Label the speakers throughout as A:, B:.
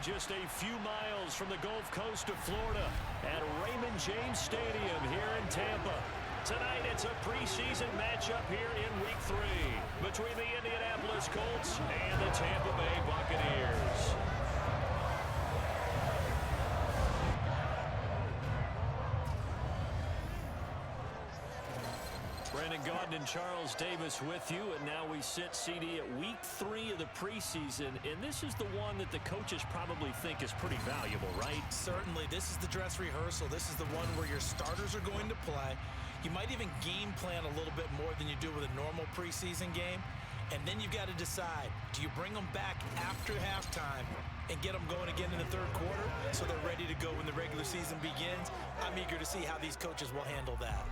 A: just a few miles from the Gulf Coast of Florida at Raymond James Stadium here in Tampa. Tonight, it's a preseason matchup here in Week 3 between the Indianapolis Colts and the Tampa Bay Buccaneers. Brandon Gaudin and Charles Davis with you, and now we sit CD at Week 3 of the preseason, and this is the one that the coaches probably think is pretty valuable, right?
B: Certainly. This is the dress rehearsal. This is the one where your starters are going to play. You might even game plan a little bit more than you do with a normal preseason game, and then you've got to decide, do you bring them back after halftime and get them going again in the third quarter so they're ready to go when the regular season begins? I'm eager to see how these coaches will handle that.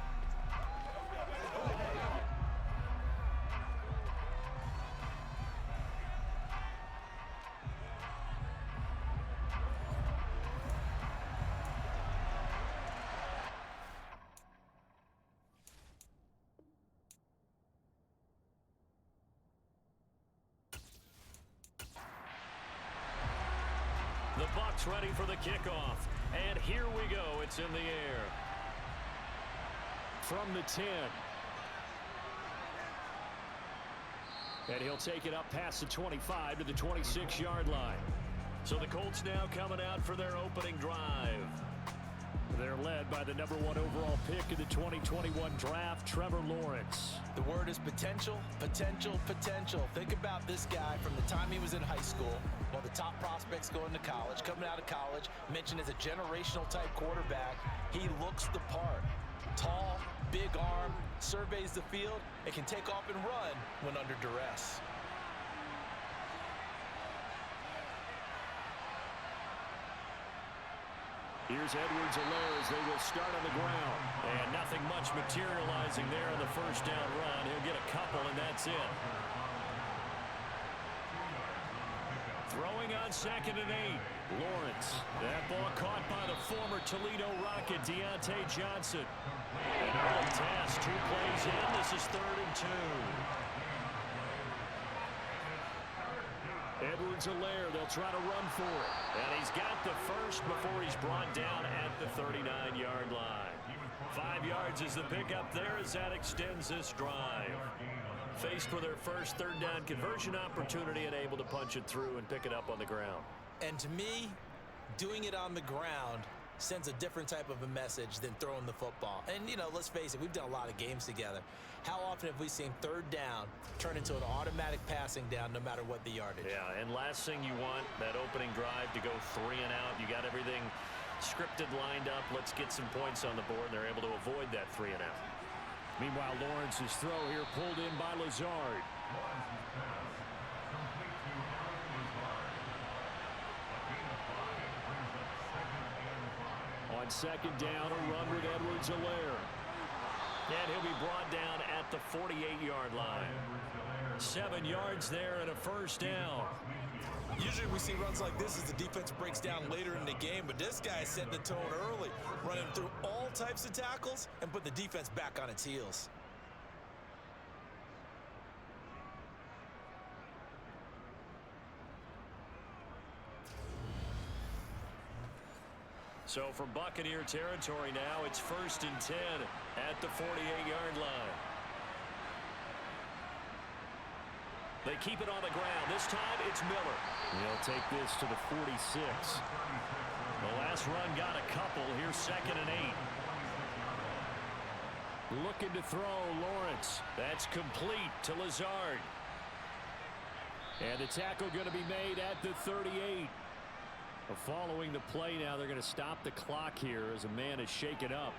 A: The Bucs ready for the kickoff. And here we go. It's in the air. From the 10. And he'll take it up past the 25 to the 26-yard line. So the Colts now coming out for their opening drive. They're led by the #1 overall pick in the 2021 draft, Trevor Lawrence.
B: The word is potential, potential, potential. Think about this guy from the time he was in high school, one of the top prospects going to college, coming out of college, mentioned as a generational type quarterback. He looks the part. Tall, big arm, surveys the field, and can take off and run when under duress.
A: Here's Edwards-Helaire as they will start on the ground. And nothing much materializing there on the first down run. He'll get a couple, and that's it. Throwing on 2nd and 8. Lawrence. That ball caught by the former Toledo Rocket, Deontay Johnson. An early task. 2 plays in. This is 3rd and 2. Edwards-Helaire, they'll try to run for it. And he's got the first before he's brought down at the 39-yard line. 5 yards is the pickup there as that extends this drive. Faced with their first 3rd down conversion opportunity and able to punch it through and pick it up on the ground.
B: And to me, doing it on the ground sends a different type of a message than throwing the football. And, you know, let's face it, we've done a lot of games together. How often have we seen 3rd down turn into an automatic passing down no matter what the yardage?
A: Yeah, and last thing you want, that opening drive to go 3 and out. You got everything scripted, lined up. Let's get some points on the board. They're able to avoid that 3 and out. Meanwhile, Lawrence's throw here pulled in by Lazard. On 2nd down, a run with Edwards-Helaire. And he'll be brought down at the 48-yard line. 7 yards there and a first down.
B: Usually we see runs like this as the defense breaks down later in the game, but this guy set the tone early, running through all types of tackles and put the defense back on its heels.
A: So from Buccaneer territory now, it's 1st and 10 at the 48-yard line. They keep it on the ground. This time it's Miller. He'll take this to the 46. The last run got a couple. Here's 2nd and 8. Looking to throw, Lawrence. That's complete to Lazard. And the tackle going to be made at the 38. Following the play now, they're going to stop the clock here as a man is shaken up.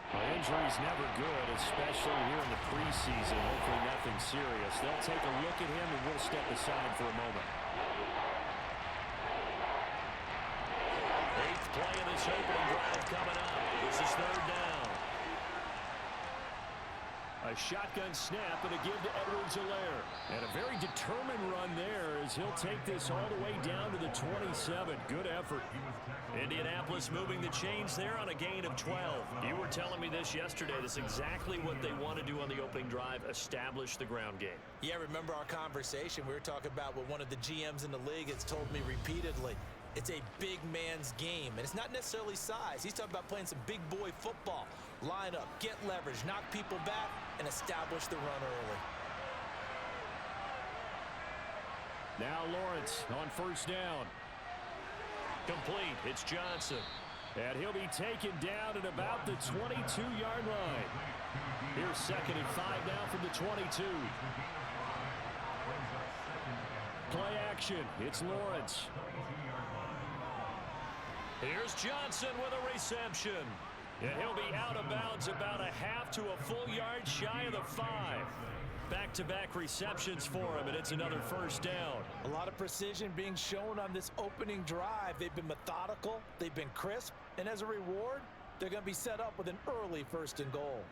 A: Injury's never good, especially here in the preseason. Hopefully nothing serious. They'll take a look at him, and we'll step aside for a moment. 8th play of this opening drive coming up. This is 3rd down. A shotgun snap and a give to Edwards-Helaire. And a very determined run there as he'll take this all the way down to the 27. Good effort. Indianapolis moving the chains there on a gain of 12. You were telling me this yesterday. This is exactly what they want to do on the opening drive, establish the ground game.
B: Yeah, remember our conversation. We were talking about what one of the GMs in the league has told me repeatedly. It's a big man's game, and it's not necessarily size. He's talking about playing some big boy football. Line up, get leverage, knock people back, and establish the run early.
A: Now Lawrence on first down. Complete. It's Johnson. And he'll be taken down at about the 22-yard line. Here's 2nd and 5 now from the 22. Play action. It's Lawrence. Here's Johnson with a reception. And he'll be out of bounds about a half to a full yard shy of the 5. Back-to-back receptions for him, and it's another first down.
B: A lot of precision being shown on this opening drive. They've been methodical, they've been crisp, and as a reward, they're going to be set up with an early 1st and goal.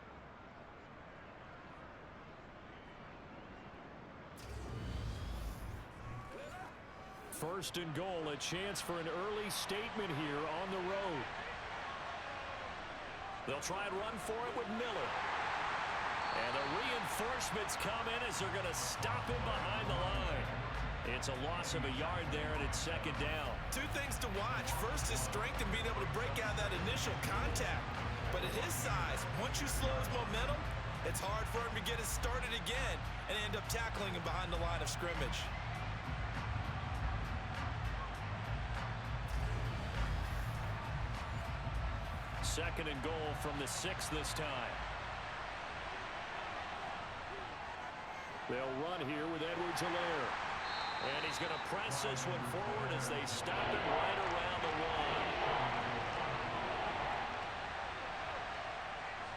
A: First and goal, a chance for an early statement here on the road. They'll try and run for it with Miller. And the reinforcements come in as they're going to stop him behind the line. It's a loss of a yard there, and it's 2nd down.
B: 2 things to watch. First is strength and being able to break out that initial contact. But at his size, once you slow his momentum, it's hard for him to get it started again and end up tackling him behind the line of scrimmage.
A: Second and goal from the 6 this time. They'll run here with Edwards-Helaire. And he's going to press this one forward as they stop it right around the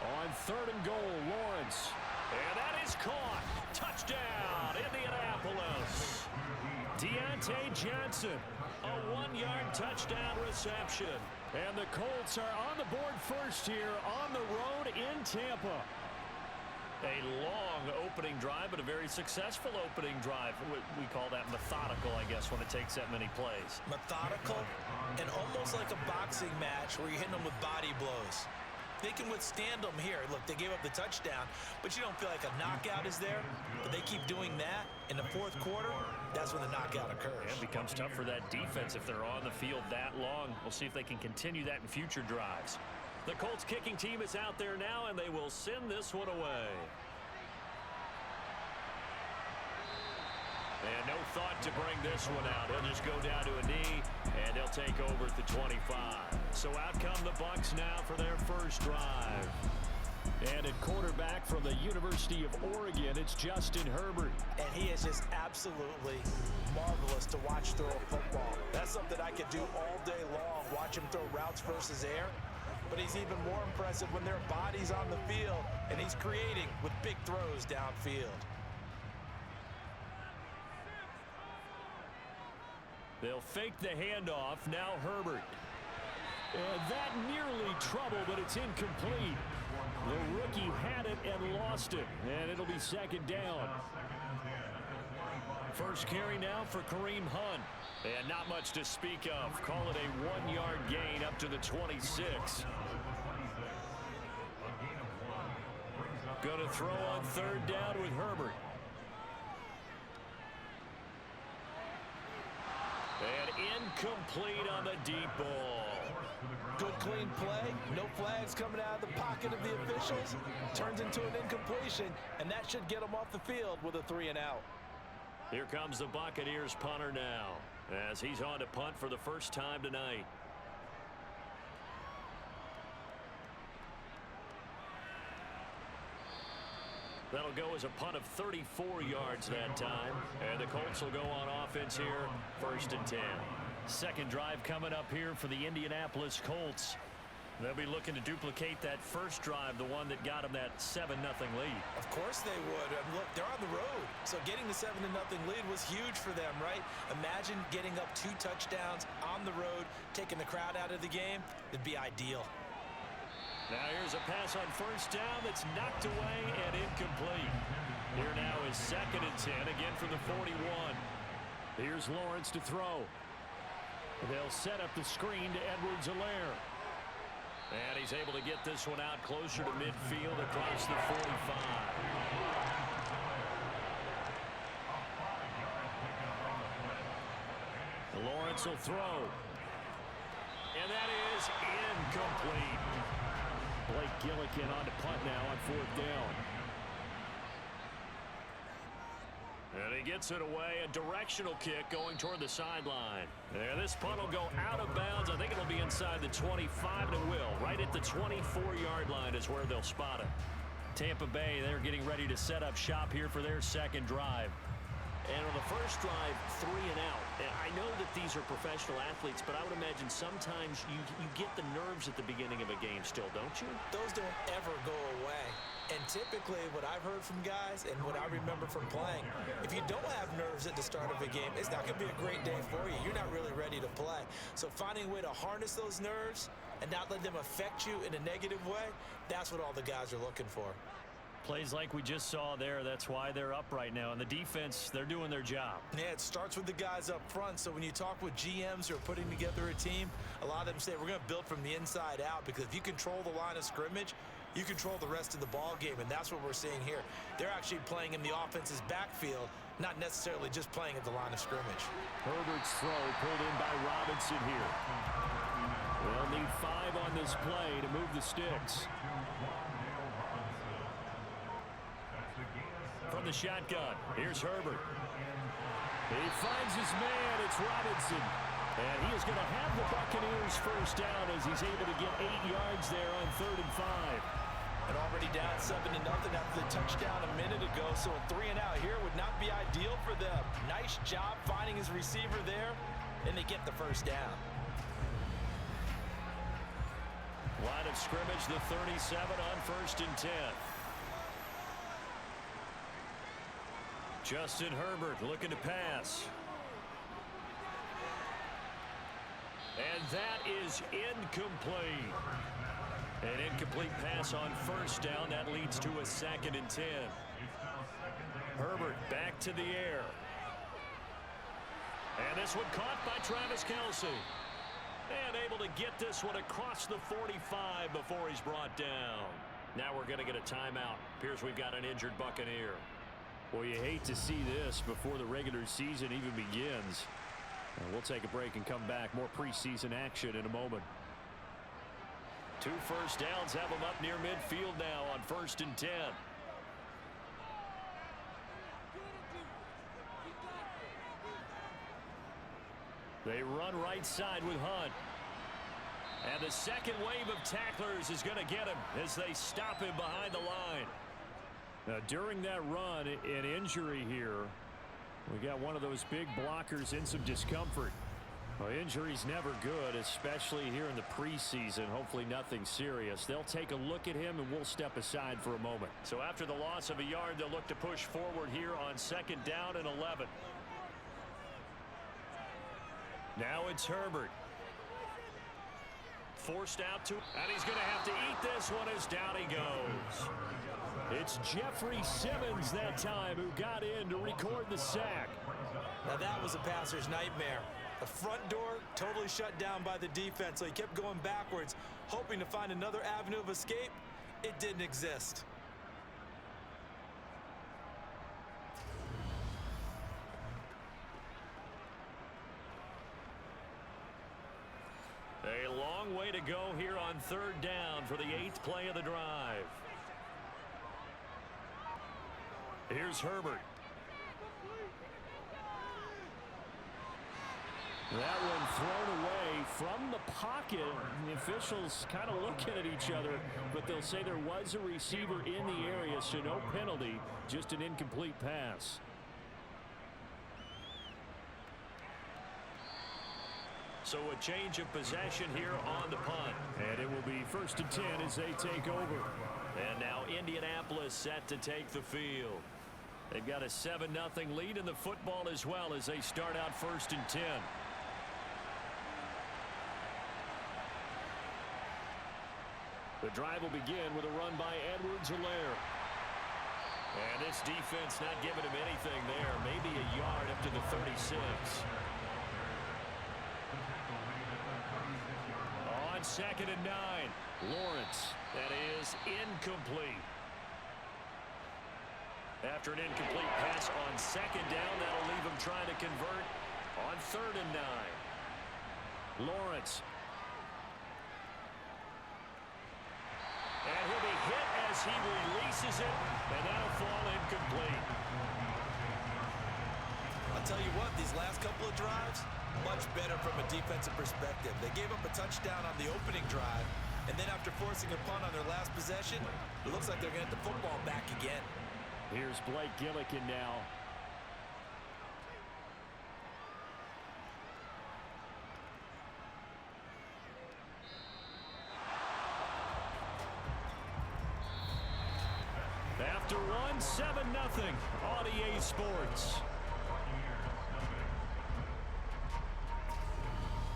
A: 1. On 3rd and goal, Lawrence. And that is caught. Touchdown, Indianapolis. Deontay Johnson, a 1-yard touchdown reception. And the Colts are on the board first here on the road in Tampa. A long opening drive, but a very successful opening drive. We call that methodical, I guess, when it takes that many plays.
B: Methodical and almost like a boxing match where you're hitting them with body blows. They can withstand them here. Look, they gave up the touchdown, but you don't feel like a knockout is there. But they keep doing that in the 4th quarter. That's when the knockout occurs.
A: It becomes tough for that defense if they're on the field that long. We'll see if they can continue that in future drives. The Colts kicking team is out there now, and they will send this one away. And no thought to bring this one out. He'll just go down to a knee, and they'll take over at the 25. So out come the Bucs now for their first drive. And at quarterback from the University of Oregon, it's Justin Herbert.
B: And he is just absolutely marvelous to watch throw a football. That's something I could do all day long, watch him throw routes versus air. But he's even more impressive when their body's on the field, and he's creating with big throws downfield.
A: They'll fake the handoff. Now Herbert. And that nearly trouble, but it's incomplete. The rookie had it and lost it, and it'll be 2nd down. First carry now for Kareem Hunt. And not much to speak of. Call it a 1-yard gain up to the 26. Going to throw on 3rd down with Herbert. And incomplete on the deep ball.
B: Good clean play. No flags coming out of the pocket of the officials. Turns into an incompletion, and that should get them off the field with a 3-and-out.
A: Here comes the Buccaneers punter now, as he's on to punt for the first time tonight. That'll go as a punt of 34 yards that time. And the Colts will go on offense here, 1st and 10. Second drive coming up here for the Indianapolis Colts. They'll be looking to duplicate that first drive, the one that got them that 7-0 lead.
B: Of course they would. And look, they're on the road. So getting the 7-0 lead was huge for them, right? Imagine getting up 2 touchdowns on the road, taking the crowd out of the game. It'd be ideal.
A: Now here's a pass on first down that's knocked away and incomplete. Here now is 2nd and 10, again from the 41. Here's Lawrence to throw. They'll set up the screen to Edwards-Helaire. And he's able to get this one out closer to midfield across the 45. Lawrence will throw. is incomplete. Blake Gillikin on to punt now on 4th down. And he gets it away, a directional kick going toward the sideline. And this punt will go out of bounds. I think it'll be inside the 25, and it will. Right at the 24-yard line is where they'll spot it. Tampa Bay, they're getting ready to set up shop here for their second drive. And on the first drive, 3 and out. And I know that these are professional athletes, but I would imagine sometimes you get the nerves at the beginning of a game still, don't you?
B: Those don't ever go away. And typically what I've heard from guys and what I remember from playing, if you don't have nerves at the start of a game, it's not going to be a great day for you. You're not really ready to play. So finding a way to harness those nerves and not let them affect you in a negative way, that's what all the guys are looking for.
A: Plays like we just saw there, that's why they're up right now. And the defense, they're doing their job.
B: Yeah, it starts with the guys up front. So when you talk with GMs who are putting together a team, a lot of them say we're going to build from the inside out, because if you control the line of scrimmage, you control the rest of the ball game, and that's what we're seeing here. They're actually playing in the offense's backfield, not necessarily just playing at the line of scrimmage.
A: Herbert's throw pulled in by Robinson here. They'll need 5 on this play to move the sticks. From the shotgun, here's Herbert. He finds his man, it's Robinson. And he is going to have the Buccaneers first down as he's able to get 8 yards there on 3rd and 5.
B: And already down 7-0 after the touchdown a minute ago, so a 3 and out here would not be ideal for them. Nice job finding his receiver there, and they get the first down.
A: Line of scrimmage, the 37 on 1st and 10. Justin Herbert looking to pass. And that is incomplete. An incomplete pass on 1st down. That leads to a 2nd and 10. Herbert back to the air. And this one caught by Travis Kelce. And able to get this one across the 45 before he's brought down. Now we're going to get a timeout. Appears we've got an injured Buccaneer. Well, you hate to see this before the regular season even begins. We'll take a break and come back. More preseason action in a moment. 2 first downs have them up near midfield now on 1st and 10. They run right side with Hunt. And the second wave of tacklers is going to get him as they stop him behind the line. Now, during that run, an injury here. We got one of those big blockers in some discomfort. Well, injury's never good, especially here in the preseason. Hopefully nothing serious. They'll take a look at him, and we'll step aside for a moment. So after the loss of a yard, they'll look to push forward here on 2nd down and 11. Now it's Herbert. Forced out to, and he's going to have to eat this one as down he goes. It's Jeffrey Simmons that time who got in to record the sack.
B: Now that was a passer's nightmare. The front door totally shut down by the defense, so he kept going backwards, hoping to find another avenue of escape. It didn't exist.
A: A long way to go here on 3rd down for the 8th play of the drive. Here's Herbert. That one thrown away from the pocket. The officials kind of looking at each other, but they'll say there was a receiver in the area, so no penalty, just an incomplete pass. So a change of possession here on the punt. And it will be 1st and 10 as they take over. And now Indianapolis set to take the field. They've got a 7-0 lead in the football as well as they start out 1st and 10. The drive will begin with a run by Edwards-Helaire. And this defense not giving him anything there. Maybe a yard up to the 36. On 2nd and 9, Lawrence. That is incomplete. After an incomplete pass on 2nd down, that'll leave him trying to convert on 3rd and 9. Lawrence. hit as he releases it, and that'll fall incomplete.
B: I'll tell you what, these last couple of drives, much better from a defensive perspective. They gave up a touchdown on the opening drive, and then after forcing a punt on their last possession, it looks like they're going to get the football back again.
A: Here's Blake Gillikin now. After one, 7-0 on EA Sports.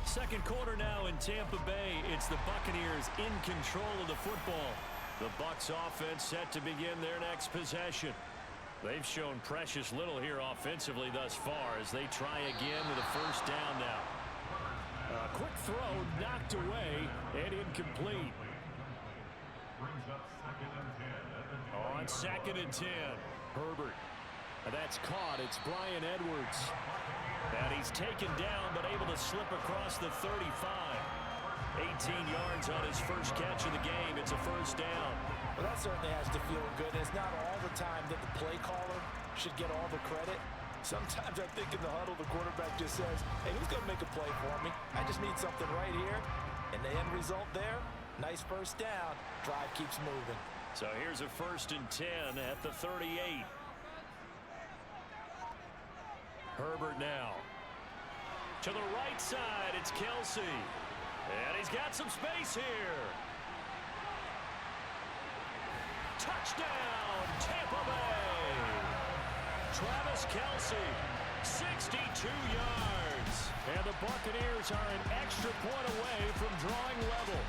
A: Second quarter now in Tampa Bay. It's the Buccaneers in control of the football. The Bucs offense set to begin their next possession. They've shown precious little here offensively thus far as they try again with a first down now. A quick throw knocked away and incomplete. On 2nd and 10, Herbert. That's caught. It's Bryan Edwards. And he's taken down but able to slip across the 35. 18 yards on his first catch of the game. It's a first down.
B: Well, that certainly has to feel good. It's not all the time that the play caller should get all the credit. Sometimes I think in the huddle, the quarterback just says, hey, who's going to make a play for me? I just need something right here. And the end result there, nice first down. Drive keeps moving.
A: So here's a 1st and 10 at the 38. Herbert now. To the right side, it's Kelsey. And he's got some space here. Touchdown, Tampa Bay. Travis Kelsey, 62 yards. And the Buccaneers are an extra point away from drawing level.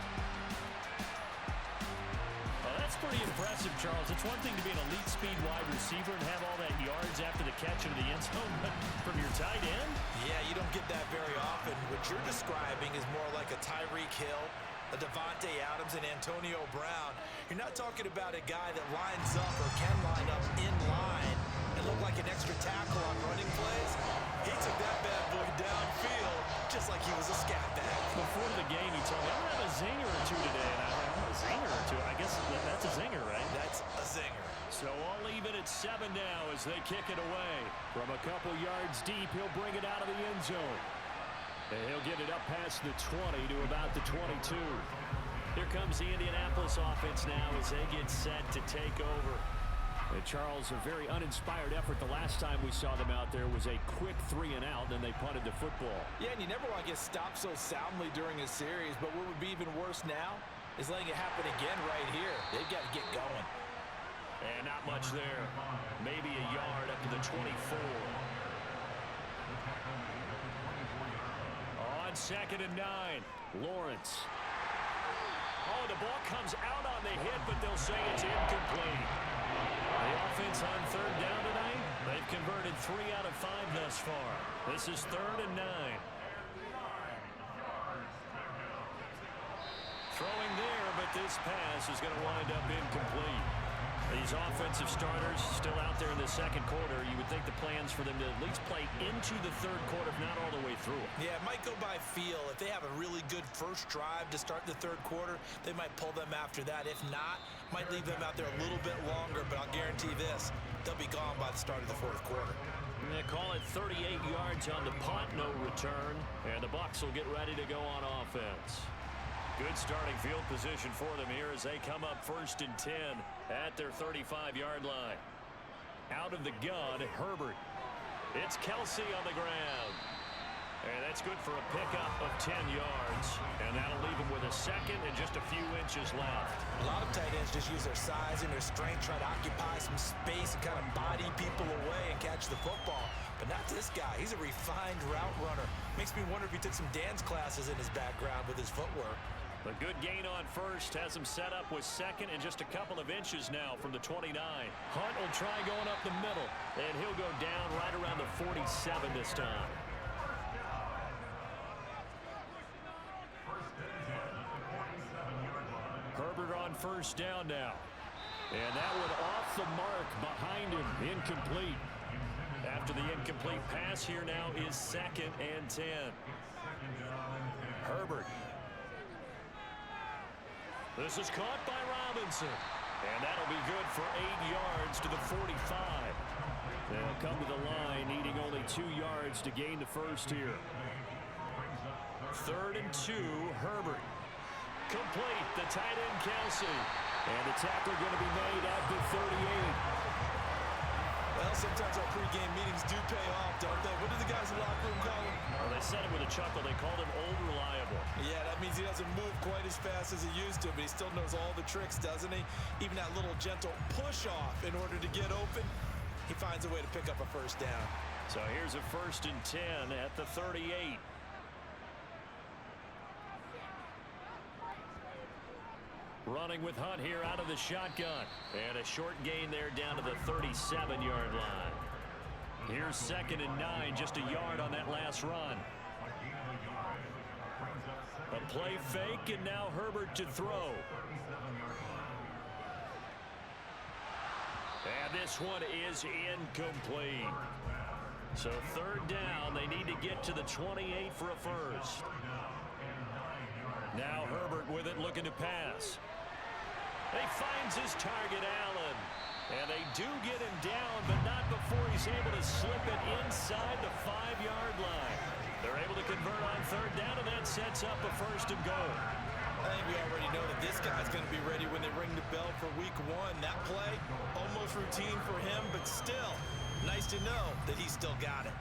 A: That's pretty impressive, Charles. It's one thing to be an elite speed wide receiver and have all that yards after the catch into the end zone, but from your tight end?
B: Yeah, you don't get that very often. What you're describing is more like a Tyreek Hill, a Devontae Adams, and Antonio Brown. You're not talking about a guy that lines up or can line up in line and look like an extra tackle on running plays. He took that bad boy downfield just like he was a scat bag.
A: Before the game, he told me, I'm going to have a zinger or two today. And I want a zinger or two. I guess that's a zinger, right?
B: That's a zinger.
A: So all even at 7 now as they kick it away. From a couple yards deep, he'll bring it out of the end zone. And he'll get it up past the 20 to about the 22. Here comes the Indianapolis offense now as they get set to take over. And Charles, a very uninspired effort the last time we saw them out there was a quick 3 and out, then they punted the football.
B: Yeah, and you never want to get stopped so soundly during a series, but what would be even worse now is letting it happen again right here. They've got to get going.
A: And not much there. Maybe a yard up to the 24. On 2nd and 9, Lawrence. Oh, the ball comes out on the hit, but they'll say it's incomplete. The offense on 3rd down tonight, they've converted 3 out of 5 thus far. This is 3rd and 9. Throwing there, but this pass is going to wind up incomplete. These offensive starters still out there in the second quarter. You would think the plans for them to at least play into the 3rd quarter, if not all the way through.
B: Yeah, it might go by feel. If they have a really good first drive to start the 3rd quarter, they might pull them after that. If not, might leave them out there a little bit longer, but I'll guarantee this, they'll be gone by the start of the 4th quarter.
A: They call it 38 yards on the punt, no return, and the Bucs will get ready to go on offense. Good starting field position for them here as they come up 1st and 10 at their 35-yard line. Out of the gun, Herbert. It's Kelsey on the ground. And that's good for a pickup of 10 yards. And that'll leave him with a 2nd and just a few inches left.
B: A lot of tight ends just use their size and their strength, try to occupy some space and kind of body people away and catch the football. But not this guy. He's a refined route runner. Makes me wonder if he took some dance classes in his background with his footwork.
A: A good gain on 1st, has him set up with 2nd and just a couple of inches now from the 29. Hunt will try going up the middle, and he'll go down right around the 47 this time. Herbert on 1st down now. And that one off the mark behind him, incomplete. After the incomplete pass here now is 2nd and 10. Herbert. This is caught by Robinson. And that'll be good for 8 yards to the 45. They'll come to the line needing only 2 yards to gain the first here. 3rd and 2, Herbert. Complete, the tight end Kelsey. And the tackle going to be made at the 38.
B: Well, sometimes our pregame meetings do pay off, don't they? What did the guys in the locker room call him?
A: Well, they said it with a chuckle. They called him old reliable.
B: Yeah, that means he doesn't move quite as fast as he used to, but he still knows all the tricks, doesn't he? Even that little gentle push-off in order to get open, he finds a way to pick up a first down.
A: So here's a 1st and 10 at the 38. Running with Hunt here out of the shotgun. And a short gain there down to the 37-yard line. Here's 2nd and 9, just a yard on that last run. A play fake, and now Herbert to throw. And this one is incomplete. So 3rd down, they need to get to the 28 for a first. Now Herbert with it, looking to pass. He finds his target, Allen. And they do get him down, but not before he's able to slip it inside the 5-yard line. They're able to convert on 3rd down, and that sets up a 1st and goal.
B: I think we already know that this guy's going to be ready when they ring the bell for week 1. That play, almost routine for him, but still, nice to know that he's still got it.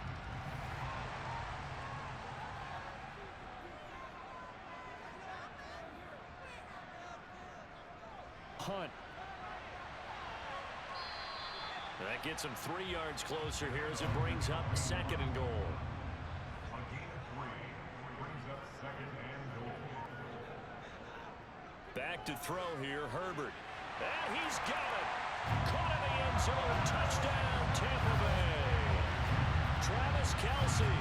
A: Hunt. That gets him 3 yards closer here as it brings up 2nd and goal. Back to throw here, Herbert. And he's got it. Caught in the end zone. Touchdown, Tampa Bay. Travis Kelce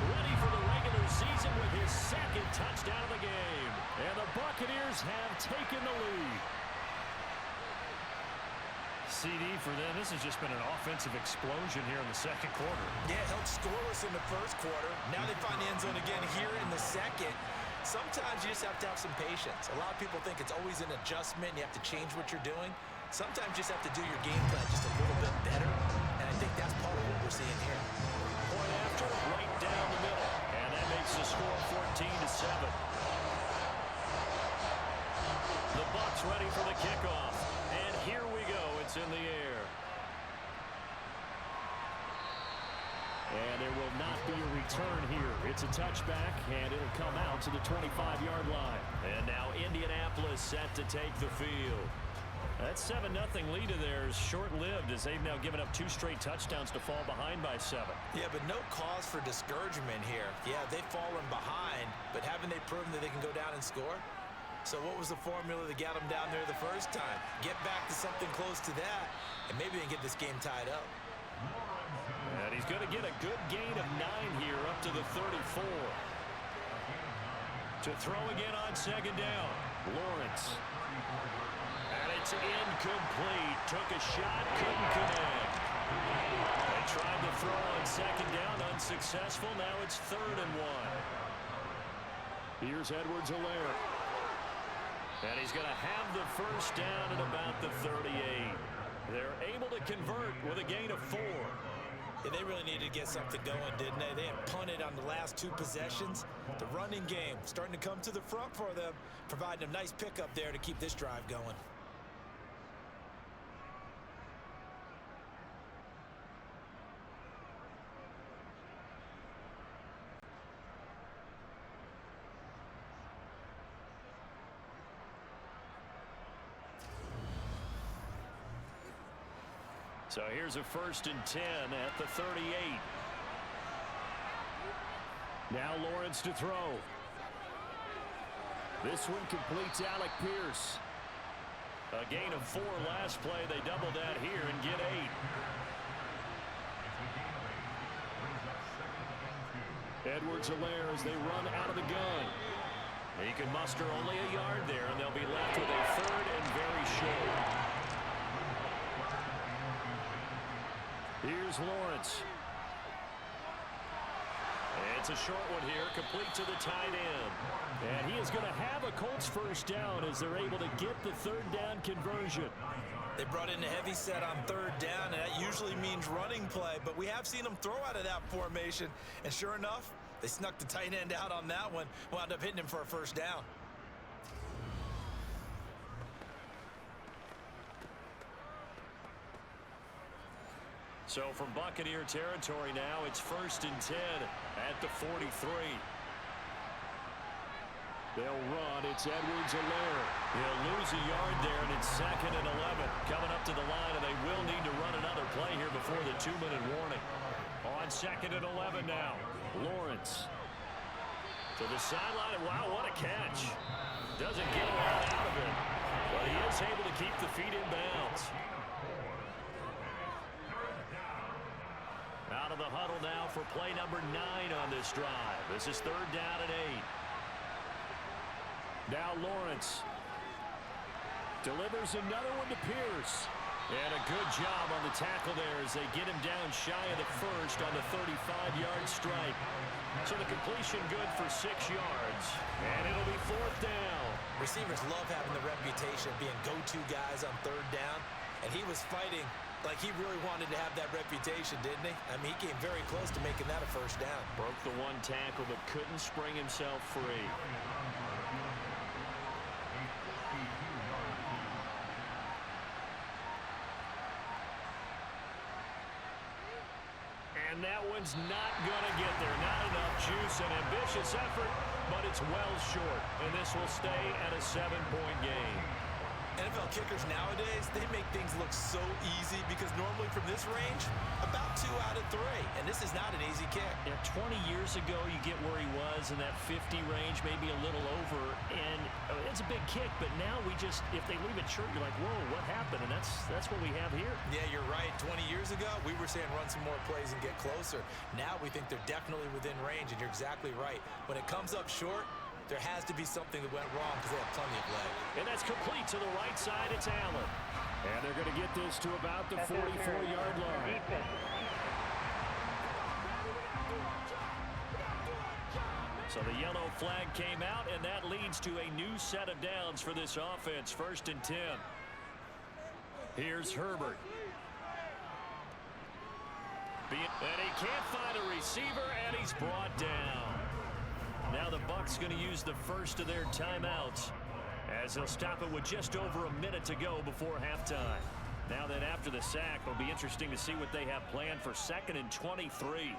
A: ready for the regular season with his 2nd touchdown of the game. And the Buccaneers have taken the lead. CD for them. This has just been an offensive explosion here in the 2nd quarter.
B: Yeah, held scoreless in the 1st quarter. Now they find the end zone again here in the 2nd. Sometimes you just have to have some patience. A lot of people think it's always an adjustment. You have to change what you're doing. Sometimes you just have to do your game plan just a little bit better. And I think that's part of what we're seeing here.
A: Point after, right down the middle. And that makes the score 14-7. The Bucs ready for the kickoff. And here we go. It's in the air. And there will not be a return here. It's a touchback, and it'll come out to the 25-yard line. And now Indianapolis set to take the field. That 7-0 lead of theirs short-lived as they've now given up 2 straight touchdowns to fall behind by 7.
B: Yeah, but no cause for discouragement here. Yeah, they've fallen behind, but haven't they proven that they can go down and score? So what was the formula that got them down there the first time? Get back to something close to that, and maybe they can get this game tied up.
A: And he's going to get a good gain of 9 here up to the 34. To throw again on 2nd down. Lawrence. And it's incomplete. Took a shot, couldn't connect. They tried to throw on 2nd down, unsuccessful. Now it's 3rd and 1. Here's Edwards-Helaire. And he's going to have the first down at about the 38. They're able to convert with a gain of 4.
B: Yeah, they really needed to get something going, didn't they? They had punted on the last 2 possessions. The running game starting to come to the front for them, providing a nice pickup there to keep this drive going.
A: So here's a 1st and 10 at the 38. Now Lawrence to throw. This one completes Alec Pierce. A gain of 4 last play. They double that here and get 8. Edwards-Helaire as they run out of the gun. He can muster only a yard there, and they'll be left with a 3rd and very short. Here's Lawrence. It's a short one here, complete to the tight end. And he is going to have a Colts first down as they're able to get the third down conversion.
B: They brought in a heavy set on third down, and that usually means running play, but we have seen them throw out of that formation, and sure enough, they snuck the tight end out on that one, wound up hitting him for a first down.
A: So from Buccaneer territory now, it's 1st and 10 at the 43. They'll run. It's Edwards-Helaire. He'll lose a yard there, and it's 2nd and 11. Coming up to the line, and they will need to run another play here before the 2-minute warning. On 2nd and 11 now. Lawrence to the sideline. Wow, what a catch. Doesn't get a lot out of it, but he is able to keep the feet in bounds. Out of the huddle now for play number 9 on this drive. This is 3rd down and 8. Now Lawrence delivers another one to Pierce. And a good job on the tackle there as they get him down shy of the first on the 35-yard strike. So the completion good for 6 yards. And it'll be 4th down.
B: Receivers love having the reputation of being go-to guys on 3rd down. And he was fighting like he really wanted to have that reputation, didn't he? I mean, he came very close to making that a first down.
A: Broke the one tackle, but couldn't spring himself free. And that one's not going to get there. Not enough juice. An ambitious effort, but it's well short. And this will stay at a 7-point game.
B: NFL kickers nowadays, they make things look so easy because normally from this range, about 2 out of 3. And this is not an easy kick.
A: Yeah, 20 years ago, you get where he was in that 50 range, maybe a little over. And it's a big kick, but now we just, if they leave it short, you're like, whoa, what happened? And that's what we have here.
B: Yeah, you're right. 20 years ago, we were saying run some more plays and get closer. Now we think they're definitely within range, and you're exactly right. When it comes up short, there has to be something that went wrong because they have plenty of leg.
A: And that's complete to the right side. It's Allen. And they're going to get this to about the 44-yard line. So the yellow flag came out, and that leads to a new set of downs for this offense. 1st and 10. Here's Herbert. And he can't find a receiver, and he's brought down. Now the Bucs going to use the first of their timeouts as they'll stop it with just over a minute to go before halftime. Now that after the sack, it'll be interesting to see what they have planned for 2nd and 23.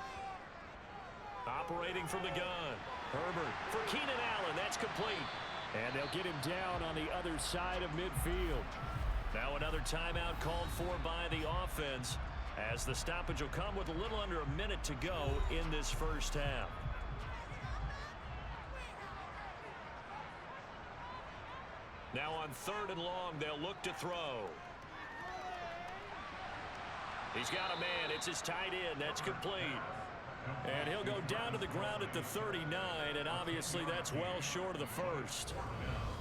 A: Operating from the gun. Herbert for Keenan Allen. That's complete. And they'll get him down on the other side of midfield. Now another timeout called for by the offense as the stoppage will come with a little under a minute to go in this first half. Now on 3rd and long, they'll look to throw. He's got a man. It's his tight end. That's complete. And he'll go down to the ground at the 39, and obviously that's well short of the first.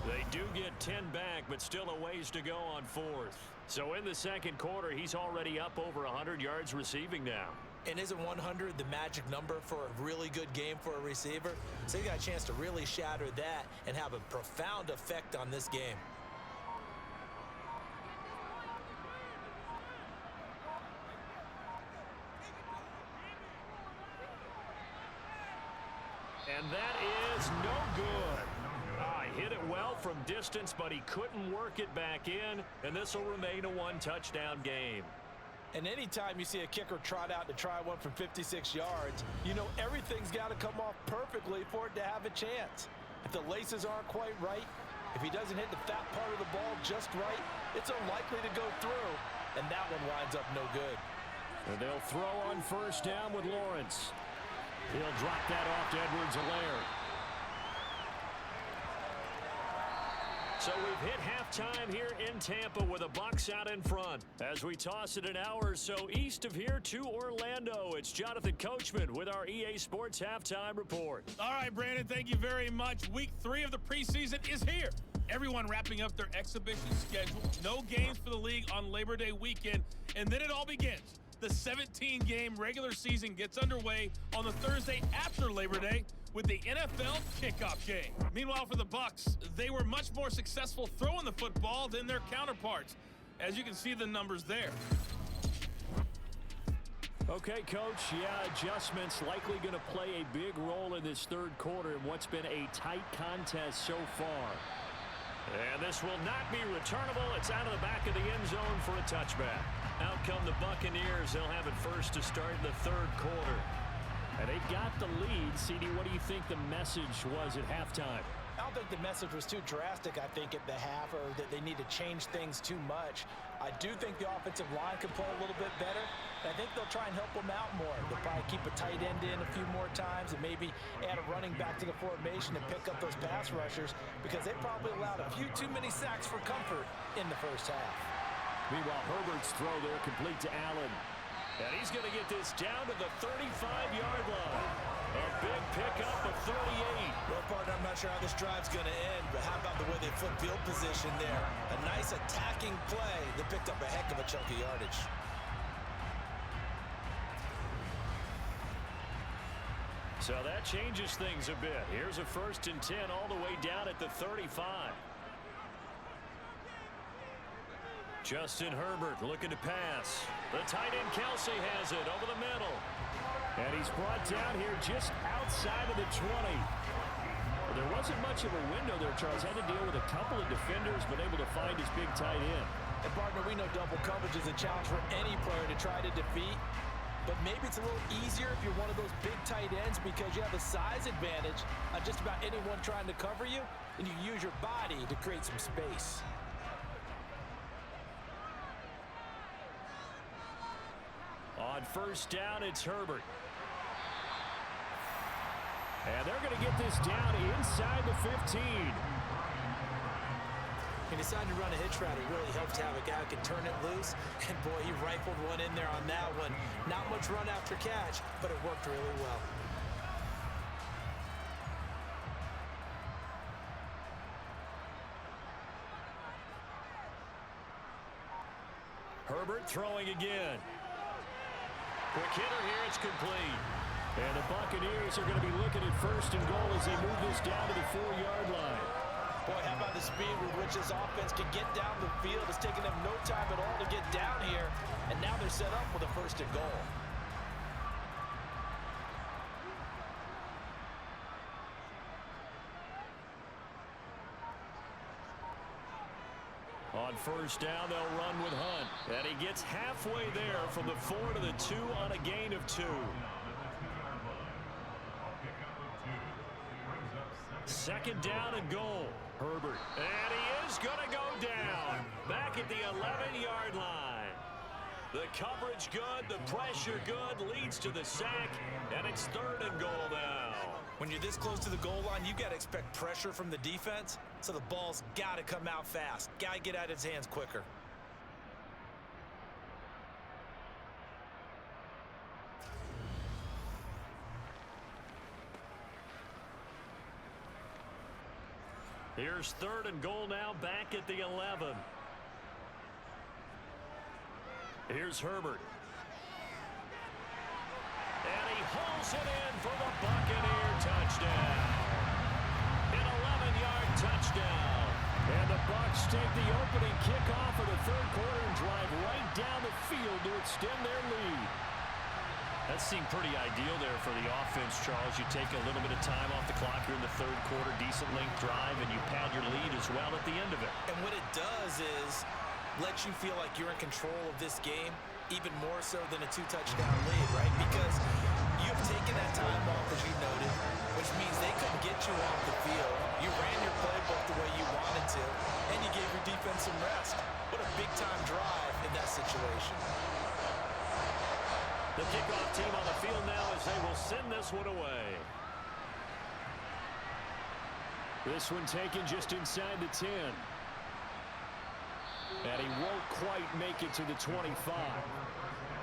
A: They do get 10 back, but still a ways to go on 4th. So in the second quarter, he's already up over 100 yards receiving now.
B: And isn't 100 the magic number for a really good game for a receiver? So you got a chance to really shatter that and have a profound effect on this game.
A: And that is no good. Hit it well from distance, but he couldn't work it back in, and this will remain a one-touchdown game.
B: And anytime you see a kicker trot out to try one from 56 yards, you know everything's got to come off perfectly for it to have a chance. If the laces aren't quite right, if he doesn't hit the fat part of the ball just right, it's unlikely to go through, and that one winds up no good.
A: And they'll throw on 1st down with Lawrence. He'll drop that off to Edwards-Helaire. So we've hit halftime here in Tampa with the Bucs out in front. As we toss it an hour or so east of here to Orlando, it's Jonathan Coachman with our EA Sports Halftime Report.
C: All right, Brandon, thank you very much. Week 3 of the preseason is here. Everyone wrapping up their exhibition schedule. No games for the league on Labor Day weekend, and then it all begins. The 17-game regular season gets underway on the Thursday after Labor Day with the NFL kickoff game. Meanwhile, for the Bucs, they were much more successful throwing the football than their counterparts, as you can see the numbers there.
A: Okay, Coach, adjustments likely going to play a big role in this third quarter in what's been a tight contest so far. And this will not be returnable. It's out of the back of the end zone for a touchback. Out come the Buccaneers. They'll have it first to start in the third quarter. And they've got the lead. CD, what do you think the message was at halftime?
B: I don't think the message was too drastic, I think, at the half, or that they need to change things too much. I do think the offensive line could play a little bit better. And I think they'll try and help them out more. They'll probably keep a tight end in a few more times and maybe add a running back to the formation and pick up those pass rushers, because they probably allowed a few too many sacks for comfort in the first half.
A: Meanwhile, Herbert's throw there complete to Allen. And he's going to get this down to the 35-yard line. A big pickup of 38.
B: Well, partner, I'm not sure how this drive's going to end, but how about the way they flip field position there? A nice attacking play that picked up a heck of a chunk of yardage.
A: So that changes things a bit. Here's a 1st and 10 all the way down at the 35. Justin Herbert looking to pass. The tight end Kelsey has it over the middle. And he's brought down here just outside of the 20. Well, there wasn't much of a window there, Charles. Had to deal with a couple of defenders, but able to find his big tight end.
B: And, partner, we know double coverage is a challenge for any player to try to defeat. But maybe it's a little easier if you're one of those big tight ends because you have a size advantage on just about anyone trying to cover you, and you use your body to create some space.
A: On 1st down, it's Herbert. And they're going to get this down inside the 15.
B: He decided to run a hitch route. It really helps to have a guy who can turn it loose. And, boy, he rifled one in there on that one. Not much run after catch, but it worked really well.
A: Herbert throwing again. Quick hitter here, it's complete. And the Buccaneers are going to be looking at 1st and goal as they move this down to the 4-yard line.
B: Boy, how about the speed with which this offense can get down the field? It's taken them no time at all to get down here. And now they're set up with a 1st and goal.
A: On 1st down, they'll run with Hunt. And he gets halfway there from the 4 to the 2 on a gain of 2. 2nd down and goal. Herbert. And he is going to go down. Back at the 11-yard line. The coverage good, the pressure good, leads to the sack, and it's 3rd and goal now.
B: When you're this close to the goal line, you got to expect pressure from the defense, so the ball's got to come out fast. Got to get out of his hands quicker.
A: Here's 3rd and goal now, back at the 11. Here's Herbert. And he hauls it in for the Buccaneer touchdown. An 11-yard touchdown. And the Bucs take the opening kickoff of the third quarter and drive right down the field to extend their lead. That seemed pretty ideal there for the offense, Charles. You take a little bit of time off the clock here in the third quarter, decent length drive, and you pad your lead as well at the end of it.
B: And what it does is let you feel like you're in control of this game, even more so than a 2-touchdown lead, right? Because you've taken that time off, as you noted, which means they couldn't get you off the field. You ran your playbook the way you wanted to, and you gave your defense some rest. What a big-time drive in that situation.
A: The kickoff team on the field now as they will send this one away. This one taken just inside the 10. And he won't quite make it to the 25.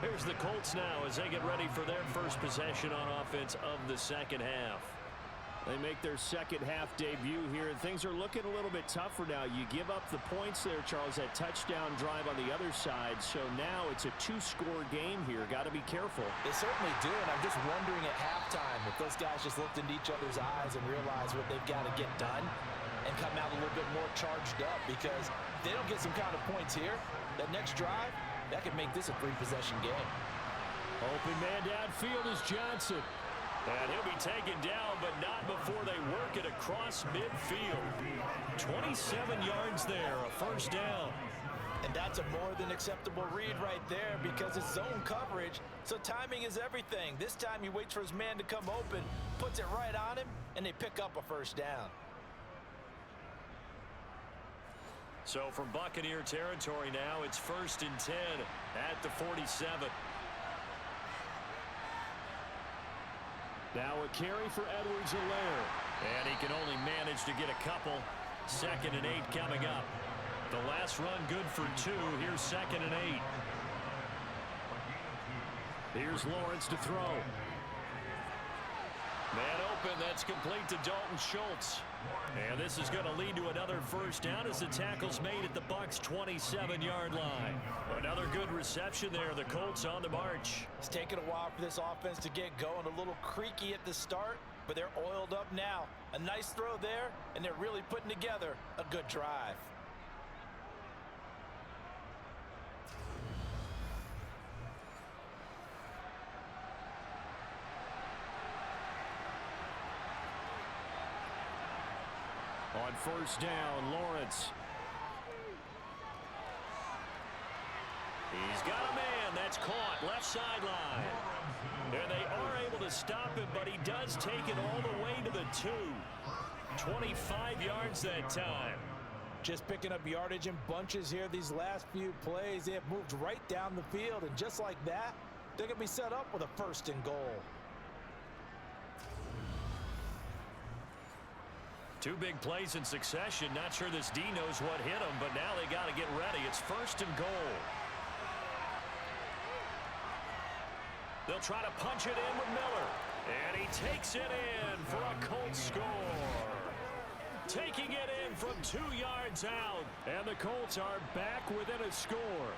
A: Here's the Colts now as they get ready for their first possession on offense of the second half. They make their second half debut here, and things are looking a little bit tougher now. You give up the points there, Charles, that touchdown drive on the other side. So now it's a 2-score game here. Got to be careful.
B: They certainly do, and I'm just wondering at halftime if those guys just looked into each other's eyes and realized what they've got to get done and come out a little bit more charged up, because if they don't get some kind of points here, that next drive, that could make this a 3-possession game.
A: Open man downfield is Johnson. And he'll be taken down, but not before they work it across midfield. 27 yards there, a first down.
B: And that's a more than acceptable read right there, because it's zone coverage, so timing is everything. This time he waits for his man to come open, puts it right on him, and they pick up a first down.
A: So from Buccaneer territory now, it's 1st and 10 at the 47. Now a carry for Edwards-Helaire. And he can only manage to get a couple. 2nd and 8 coming up. The last run good for 2. Here's 2nd and 8. Here's Lawrence to throw. Man open, that's complete to Dalton Schultz. And this is going to lead to another first down as the tackle's made at the Bucs' 27-yard line. Another good reception there. The Colts on the march.
B: It's taken a while for this offense to get going. A little creaky at the start, but they're oiled up now. A nice throw there, and they're really putting together a good drive.
A: On first down, Lawrence. He's got a man. That's caught. Left sideline. And they are able to stop him, but he does take it all the way to the 2. 25 yards that time.
B: Just picking up yardage in bunches here these last few plays. They have moved right down the field, and just like that, they're going to be set up with a 1st and goal.
A: 2 big plays in succession. Not sure this D knows what hit him, but now they got to get ready. It's 1st and goal. They'll try to punch it in with Miller. And he takes it in for a Colts score. Taking it in from 2 yards out. And the Colts are back within a score.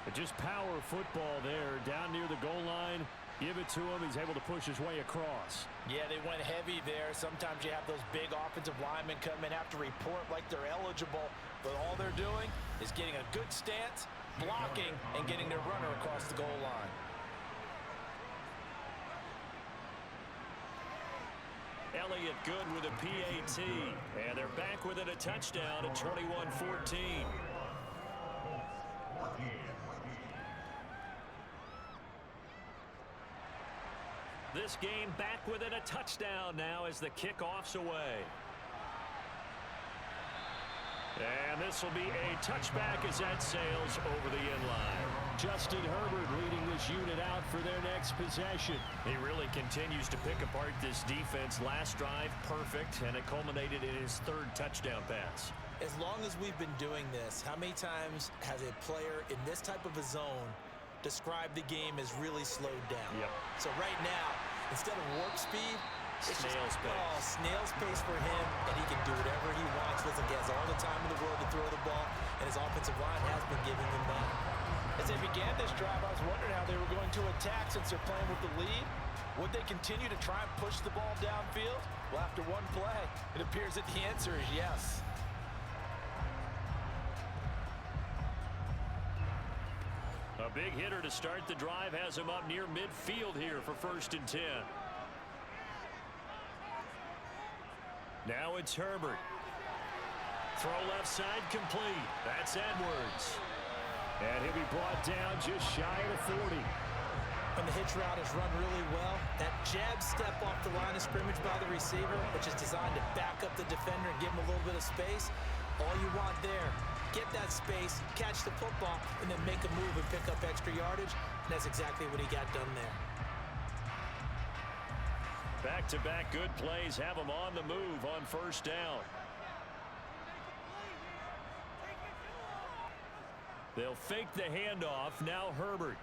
A: But just power football there down near the goal line. Give it to him. He's able to push his way across.
B: Yeah, they went heavy there. Sometimes you have those big offensive linemen come in, have to report like they're eligible. But all they're doing is getting a good stance, blocking, and getting their runner across the goal line.
A: Elliott good with a PAT. And they're back within a touchdown at 21-14. This game back within a touchdown now as the kickoff's away. And this will be a touchback as that sails over the end line. Justin Herbert leading this unit out for their next possession. He really continues to pick apart this defense. Last drive, perfect, and it culminated in his 3rd touchdown pass.
B: As long as we've been doing this, how many times has a player in this type of a zone described the game as really slowed down?
A: Yep.
B: So right now, instead of warp speed, it's
A: snail's pace.
B: Snail's pace for him, and he can do whatever he wants. Looks like he has all the time in the world to throw the ball, and his offensive line has been giving him that. As they began this drive, I was wondering how they were going to attack since they're playing with the lead. Would they continue to try and push the ball downfield? Well, after one play, it appears that the answer is yes.
A: A big hitter to start the drive has him up near midfield here for 1st and 10. Now it's Herbert. Throw left side complete. That's Edwards. And he'll be brought down just shy of the 40.
B: And the hitch route is run really well. That jab step off the line of scrimmage by the receiver, which is designed to back up the defender and give him a little bit of space. All you want there, get that space, catch the football, and then make a move and pick up extra yardage. And that's exactly what he got done there.
A: Back-to-back good plays have him on the move on 1st down. They'll fake the handoff. Now Herbert.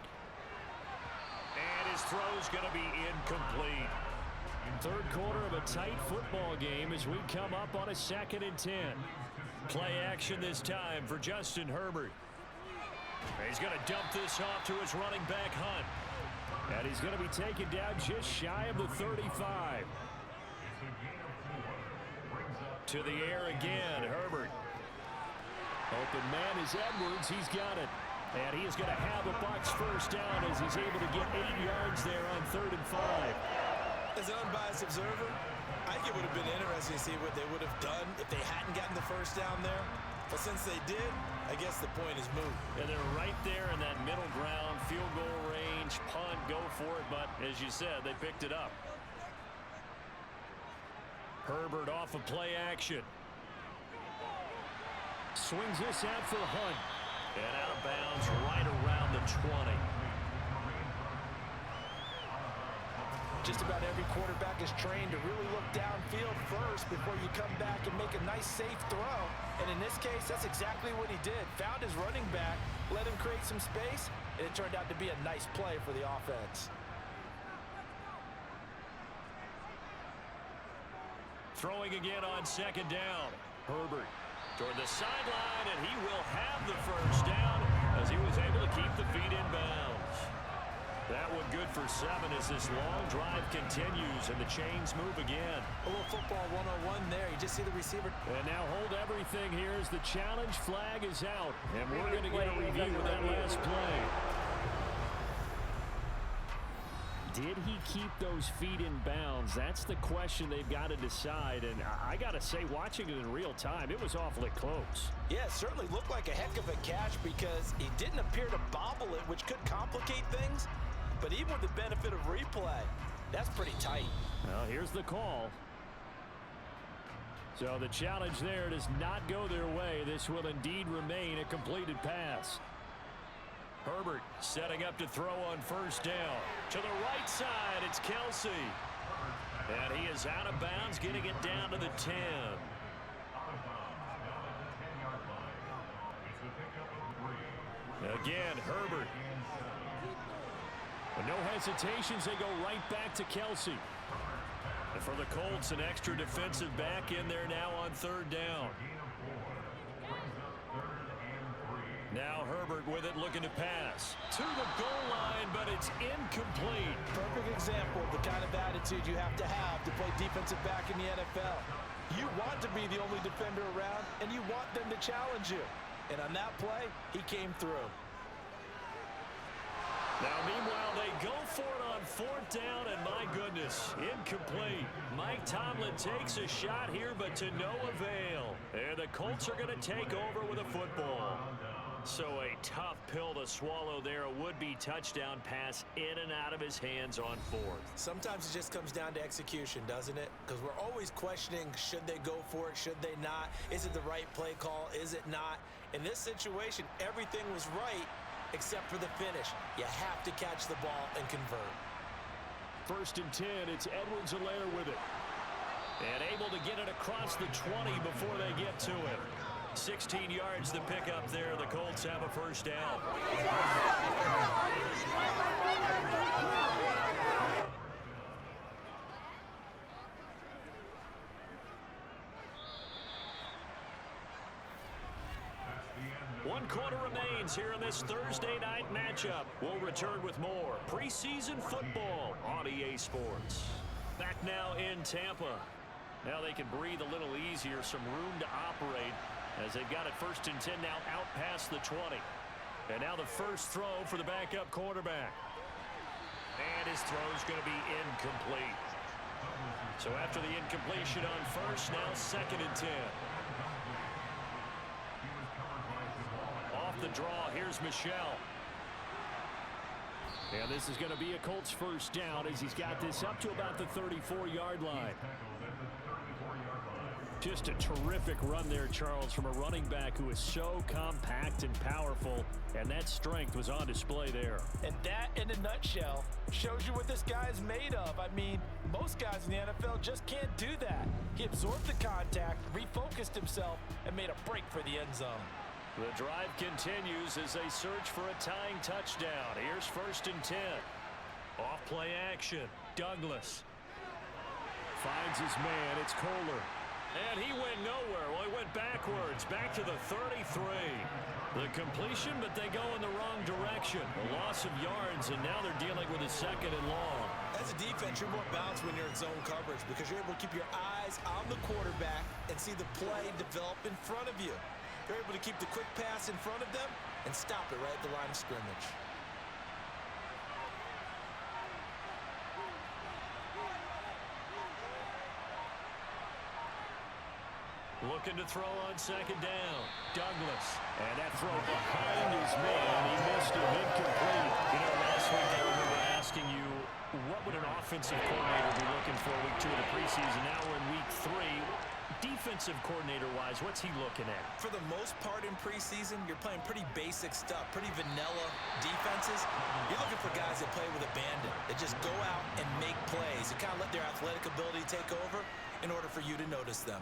A: And his throw's going to be incomplete. Third quarter of a tight football game as we come up on a 2nd and 10. Play action this time for Justin Herbert. He's going to dump this off to his running back, Hunt. And he's going to be taken down just shy of the 35. To the air again, Herbert. Open man is Edwards. He's got it. And he is going to have a Bucs first down as he's able to get 8 yards there on 3rd and 5.
B: As an unbiased observer, I think it would have been interesting to see what they would have done if they hadn't gotten the first down there. But since they did, I guess the point is moot.
A: And they're right there in that middle ground, field goal range, punt, go for it. But as you said, they picked it up. Herbert off of play action. Swings this out for Hunt. And out of bounds right around the 20.
B: Just about every quarterback is trained to really look downfield first before you come back and make a nice, safe throw. And in this case, that's exactly what he did. Found his running back, let him create some space, and it turned out to be a nice play for the offense.
A: Throwing again on 2nd down. Herbert toward the sideline, and he will have the first down as he was able to keep the feet in bounds. That one good for 7 as this long drive continues and the chains move again.
B: A little football 101 there. You just see the receiver.
A: And now hold everything here as the challenge flag is out. And we're going to get a review of that last play. Did he keep those feet in bounds? That's the question they've got to decide. And I got to say, watching it in real time, it was awfully close.
B: Yeah, it certainly looked like a heck of a catch because he didn't appear to bobble it, which could complicate things. But even with the benefit of replay, that's pretty tight.
A: Well, here's the call. So the challenge there does not go their way. This will indeed remain a completed pass. Herbert setting up to throw on first down. To the right side, it's Kelsey. And he is out of bounds, getting it down to the 10. Again, Herbert. With no hesitations, they go right back to Kelsey. And for the Colts, an extra defensive back in there now on 3rd down. Now Herbert with it, looking to pass. To the goal line, but it's incomplete.
B: Perfect example of the kind of attitude you have to play defensive back in the NFL. You want to be the only defender around, and you want them to challenge you. And on that play, he came through.
A: Now, meanwhile, they go for it on 4th down, and my goodness, incomplete. Mike Tomlin takes a shot here, but to no avail. And the Colts are going to take over with a football. So a tough pill to swallow there. A would-be touchdown pass in and out of his hands on 4th.
B: Sometimes it just comes down to execution, doesn't it? Because we're always questioning, should they go for it, should they not? Is it the right play call, is it not? In this situation, everything was right except for the finish. You have to catch the ball and convert.
A: 1st and 10, it's Edwards-Helaire with it. And able to get it across the 20 before they get to it. 16 yards to pick up there. The Colts have a first down. One quarter remains here in this Thursday night matchup. We'll return with more preseason football on EA Sports. Back now in Tampa. Now they can breathe a little easier, some room to operate as they've got it 1st and 10 now out past the 20. And now the first throw for the backup quarterback. And his throw's going to be incomplete. So after the incompletion on first, now 2nd and 10. Off the draw, here's Michel. And this is going to be a Colts first down as he's got this up to about the 34-yard line. Just a terrific run there, Charles, from a running back who is so compact and powerful, and that strength was on display there.
B: And that, in a nutshell, shows you what this guy is made of. I mean, most guys in the NFL just can't do that. He absorbed the contact, refocused himself, and made a break for the end zone.
A: The drive continues as they search for a tying touchdown. Here's 1st and 10. Off play action. Douglas. Finds his man. It's Kohler. And he went nowhere. Well, he went backwards. Back to the 33. The completion, but they go in the wrong direction. A loss of yards, and now they're dealing with a 2nd and long.
B: As a defense, you're more balanced when you're in zone coverage because you're able to keep your eyes on the quarterback and see the play develop in front of you. You're able to keep the quick pass in front of them and stop it right at the line of scrimmage.
A: Looking to throw on 2nd down. Douglas. And that throw behind his man. He missed it, incomplete. You know, last week I remember asking you, what would an offensive coordinator be looking for week 2 of the preseason? Now we're in week 3. Defensive coordinator-wise, what's he looking at?
B: For the most part in preseason, you're playing pretty basic stuff, pretty vanilla defenses. You're looking for guys that play with abandon, that just go out and make plays and kind of let their athletic ability take over in order for you to notice them.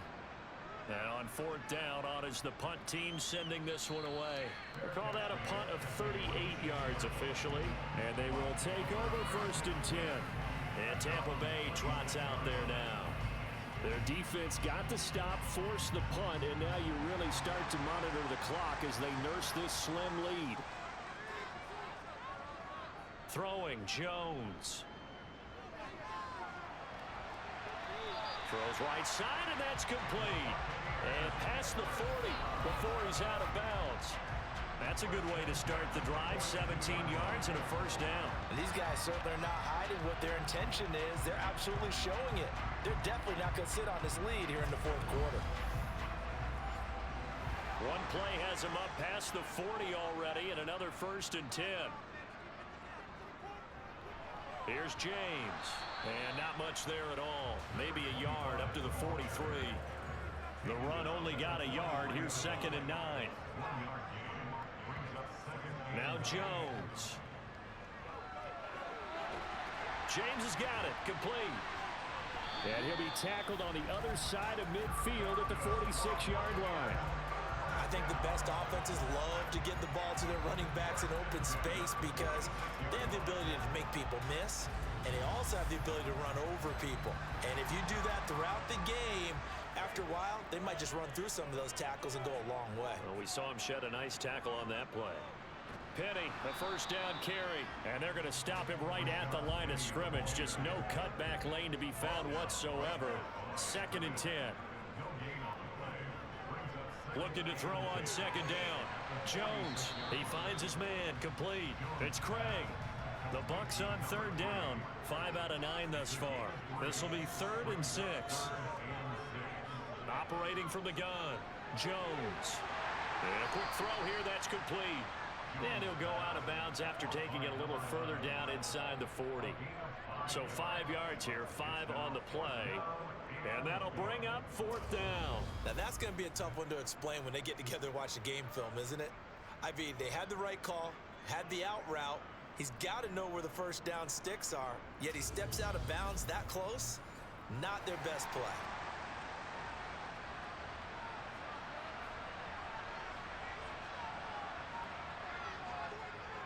A: And on 4th down, on is the punt team sending this one away. They call that a punt of 38 yards officially. And they will take over 1st and 10. And Tampa Bay trots out there now. Their defense got the stop, forced the punt, and now you really start to monitor the clock as they nurse this slim lead. Throwing, Jones. Throws right side, and that's complete. And past the 40 before he's out of bounds. That's a good way to start the drive. 17 yards and a 1st down.
B: And these guys certainly are not hiding what their intention is. They're absolutely showing it. They're definitely not going to sit on this lead here in the 4th quarter.
A: One play has him up past the 40 already, and another 1st and 10. Here's James. And not much there at all. Maybe a yard up to the 43. The run only got a yard. Here's 2nd and 9. Now Jones. James has got it. Complete. And he'll be tackled on the other side of midfield at the 46-yard line.
B: I think the best offenses love to get the ball to their running backs in open space because they have the ability to make people miss, and they also have the ability to run over people. And if you do that throughout the game, after a while, they might just run through some of those tackles and go a long way.
A: Well, we saw him shed a nice tackle on that play. Penny, a 1st down carry, and they're going to stop him right at the line of scrimmage. Just no cutback lane to be found whatsoever. 2nd and 10. Looking to throw on 2nd down. Jones, he finds his man, complete. It's Craig. The Bucs on 3rd down. 5 out of 9 thus far. This will be 3rd and 6. Operating from the gun, Jones. And a quick throw here, that's complete. And he'll go out of bounds after taking it a little further down inside the 40. So 5 yards here, 5 on the play. And that'll bring up 4th down.
B: Now that's going to be a tough one to explain when they get together and watch the game film, isn't it? I mean, they had the right call, had the out route. He's got to know where the 1st down sticks are, yet he steps out of bounds that close. Not their best play.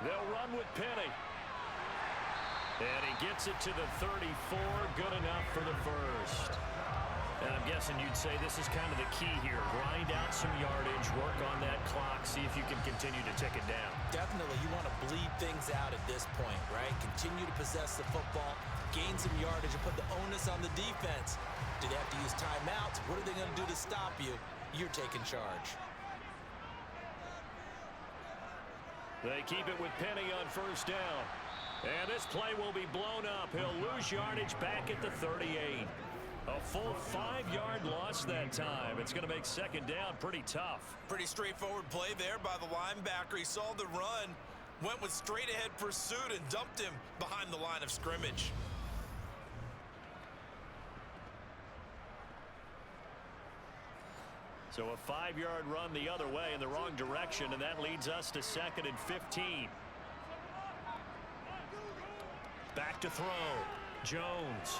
A: They'll run with Penny. And he gets it to the 34. Good enough for the 1st. And I'm guessing you'd say this is kind of the key here. Grind out some yardage, work on that clock, see if you can continue to tick it down.
B: Definitely, you want to bleed things out at this point, right? Continue to possess the football, gain some yardage, and put the onus on the defense. Do they have to use timeouts? What are they going to do to stop you? You're taking charge.
A: They keep it with Penny on 1st down. And this play will be blown up. He'll lose yardage back at the 38. A full 5-yard loss that time. It's going to make 2nd down pretty tough.
B: Pretty straightforward play there by the linebacker. He saw the run, went with straight-ahead pursuit, and dumped him behind the line of scrimmage.
A: So a 5-yard run the other way in the wrong direction, and that leads us to 2nd and 15. Back to throw. Jones.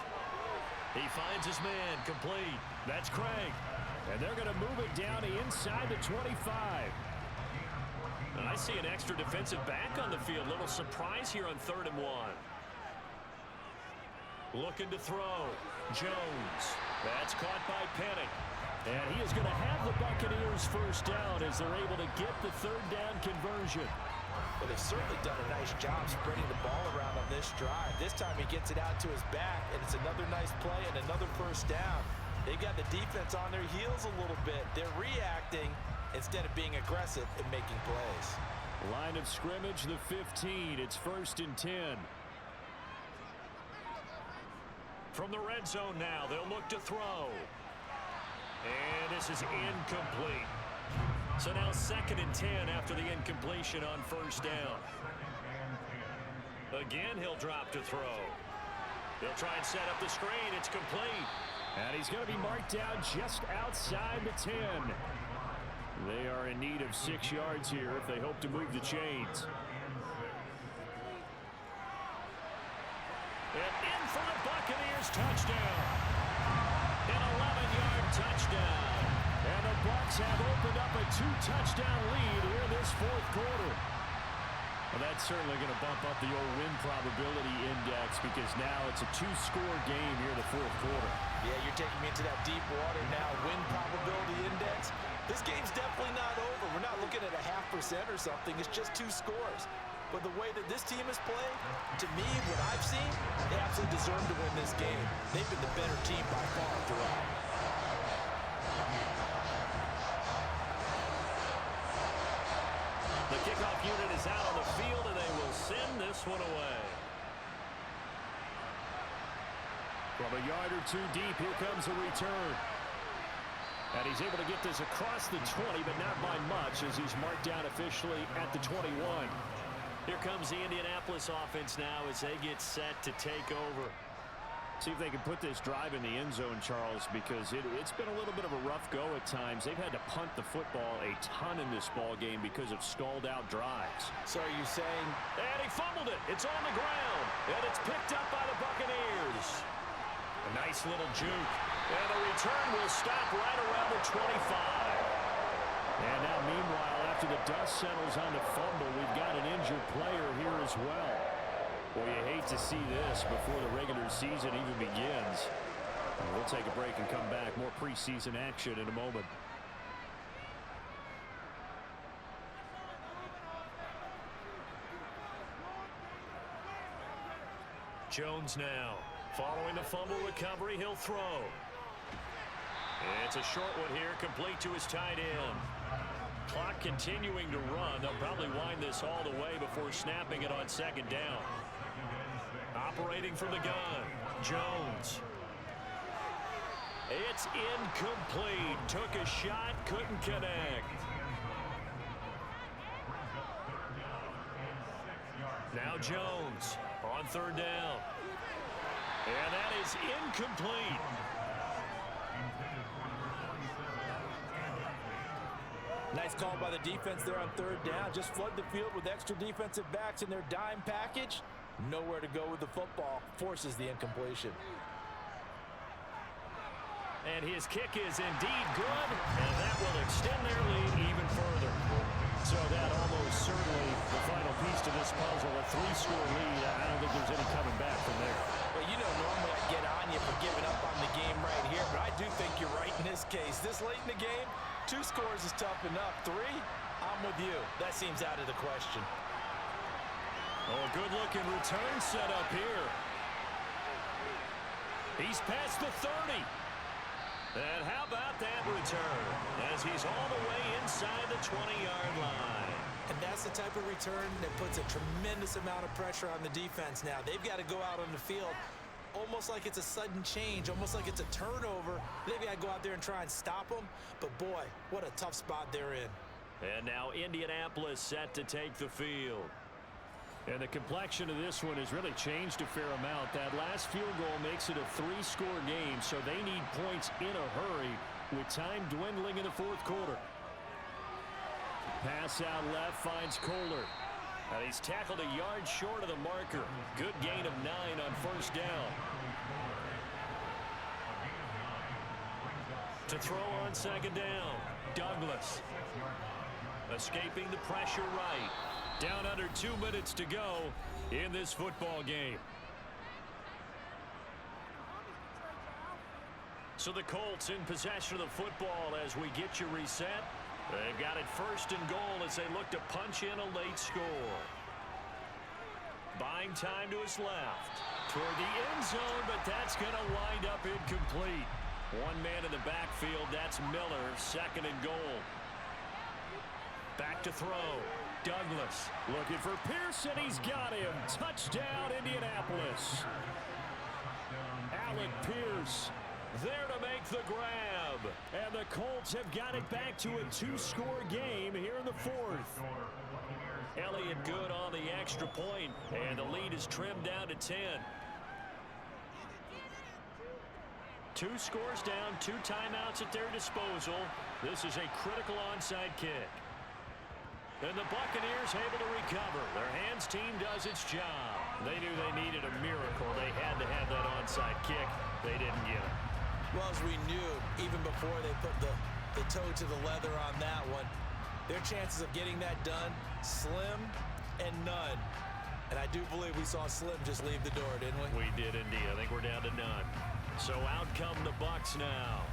A: He finds his man, complete. That's Craig. And they're going to move it down inside the 25. And I see an extra defensive back on the field. Little surprise here on 3rd and 1. Looking to throw. Jones. That's caught by Penning. And he is going to have the Buccaneers first down as they're able to get the third down conversion.
B: Well, they've certainly done a nice job spreading the ball around on this drive. This time he gets it out to his back, and it's another nice play and another first down. They've got the defense on their heels a little bit. They're reacting instead of being aggressive and making plays.
A: Line of scrimmage, the 15. It's 1st and 10. From the red zone now, they'll look to throw. And this is incomplete. So now 2nd and 10 after the incompletion on first down. Again, he'll drop to throw. He'll try and set up the screen. It's complete. And he's going to be marked down just outside the 10. They are in need of 6 yards here if they hope to move the chains. And in for the Buccaneers touchdown. An 11-yard touchdown. And the Bucs have opened up a 2-touchdown lead here in this 4th quarter. Well, that's certainly going to bump up the old win probability index because now it's a 2-score game here in the 4th quarter.
B: Yeah, you're taking me into that deep water now. Win probability index. This game's definitely not over. We're not looking at a 0.5% or something. It's just 2 scores. But the way that this team has played, to me, what I've seen, they absolutely deserve to win this game. They've been the better team by far throughout.
A: The kickoff unit is out on the field, and they will send this one away. From a yard or 2 deep, here comes a return. And he's able to get this across the 20, but not by much as he's marked down officially at the 21. Here comes the Indianapolis offense now as they get set to take over. See if they can put this drive in the end zone, Charles, because it's been a little bit of a rough go at times. They've had to punt the football a ton in this ball game because of stalled-out drives.
B: So are you saying...
A: And he fumbled it. It's on the ground. And it's picked up by the Buccaneers. A nice little juke. And the return will stop right around the 25. And now, meanwhile, after the dust settles on the fumble, we've got an injured player here as well. Well, you hate to see this before the regular season even begins. We'll take a break and come back. More preseason action in a moment. Jones now. Following the fumble recovery, he'll throw. It's a short one here, complete to his tight end. Clock continuing to run. They'll probably wind this all the way before snapping it on 2nd down. Operating from the gun, Jones. It's incomplete. Took a shot, couldn't connect. Now Jones on 3rd down. And that is incomplete.
B: Nice call by the defense there on 3rd down. Just flood the field with extra defensive backs in their dime package. Nowhere to go with the football. Forces the incompletion.
A: And his kick is indeed good, and that will extend their lead even further. So that almost certainly the final piece to this puzzle, a 3-score lead. I don't think there's any coming back from there.
B: Well, you know, normally I get on you for giving up on the game right here, but I do think you're right in this case. This late in the game, 2 scores is tough enough. 3, I'm with you. That seems out of the question.
A: Oh, a good-looking return set up here. He's past the 30. And how about that return as he's all the way inside the 20-yard line.
B: And that's the type of return that puts a tremendous amount of pressure on the defense now. They've got to go out on the field almost like it's a sudden change, almost like it's a turnover. They've got to go out there and try and stop them. But, boy, what a tough spot they're in.
A: And now Indianapolis set to take the field. And the complexion of this one has really changed a fair amount. That last field goal makes it a 3-score game, so they need points in a hurry with time dwindling in the 4th quarter. Pass out left finds Kohler. And he's tackled a yard short of the marker. Good gain of 9 on 1st down. To throw on 2nd down, Douglas. Escaping the pressure right. Down under 2 minutes to go in this football game. So the Colts in possession of the football as we get you reset. They've got it first and goal as they look to punch in a late score. Buying time to his left. Toward the end zone, but that's going to wind up incomplete. One man in the backfield, that's Miller, second and goal. Back to throw. Douglas looking for Pearson. He's got him. Touchdown, Indianapolis. Alec Pierce there to make the grab. And the Colts have got it back to a two-score game here in the fourth. Elliott good on the extra point, and the lead is trimmed down to 10. 2 scores down, 2 timeouts at their disposal. This is a critical onside kick. And the Buccaneers able to recover. Their hands team does its job. They knew they needed a miracle. They had to have that onside kick. They didn't get it.
B: Well, as we knew, even before they put the toe to the leather on that one, their chances of getting that done, slim and none. And I do believe we saw Slim just leave the door, didn't we?
A: We did indeed. I think we're down to none. So out come the Bucs now.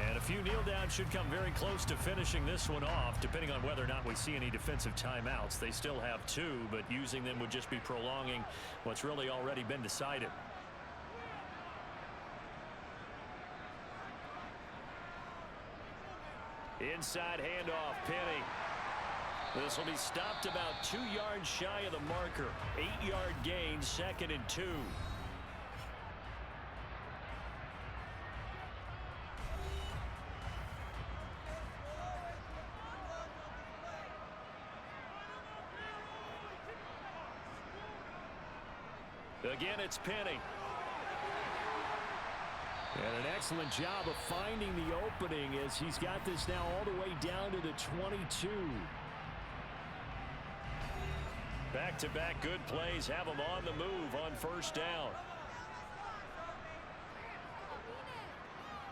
A: And a few kneel downs should come very close to finishing this one off, depending on whether or not we see any defensive timeouts. They still have 2, but using them would just be prolonging what's really already been decided. Inside handoff, Penny. This will be stopped about 2 yards shy of the marker. 8-yard gain, 2nd and 2. Again, it's Penny. And an excellent job of finding the opening as he's got this now all the way down to the 22. Back-to-back good plays have him on the move on first down.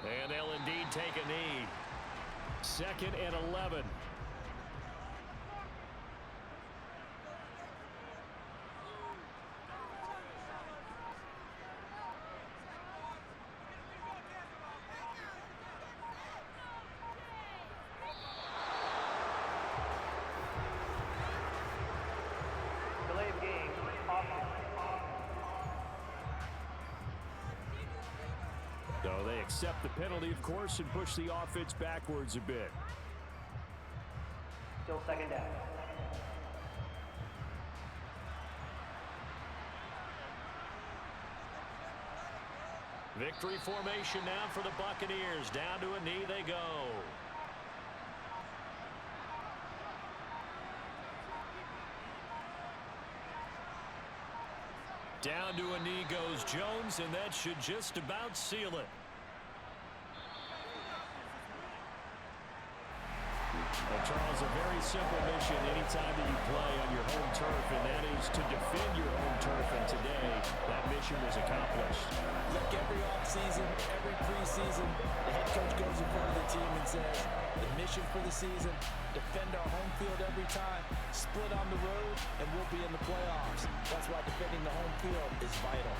A: And they'll indeed take a knee. 2nd and 11. So they accept the penalty, of course, and push the offense backwards a bit.
D: Still 2nd down.
A: Victory formation now for the Buccaneers. Down to a knee they go. Down to a knee goes Jones, and that should just about seal it. Well, Charles, a very simple mission anytime that you play on your home turf, and that is to defend your home turf. And today, that mission was accomplished.
B: Look, every offseason, every preseason, the head coach goes in front of the team and says, the mission for the season, defend our home field every time, split on the road, and we'll be in the playoffs. That's why defending the home field is vital.